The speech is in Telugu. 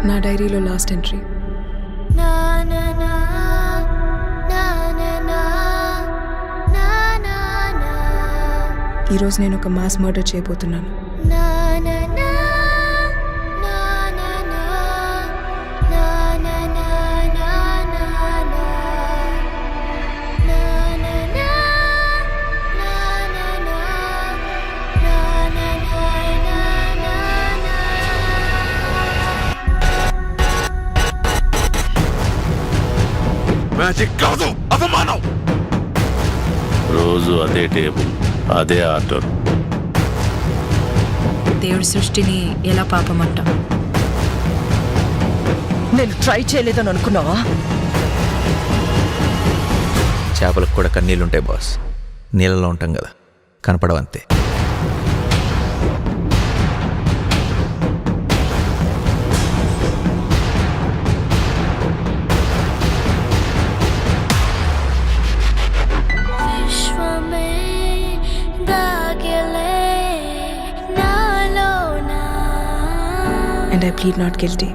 నా డైరీలో లాస్ట్ ఎంట్రీ. ఈరోజు నేను ఒక మాస్ మర్డర్ చేయబోతున్నాను. మ్యాజిక్ కాదు, అవమానం. రోజు అదే టేబుల్, అదే ఆర్డర్. దేవుడి సృష్టిని ఎలా పాపమంటాం? నేను ట్రై చేయలేదని అనుకున్నావా? చేపలకు కూడా కన్నీళ్ళుంటాయి బాస్. నీళ్ళలో ఉంటాం కదా, కనపడవంతే. And I plead not guilty.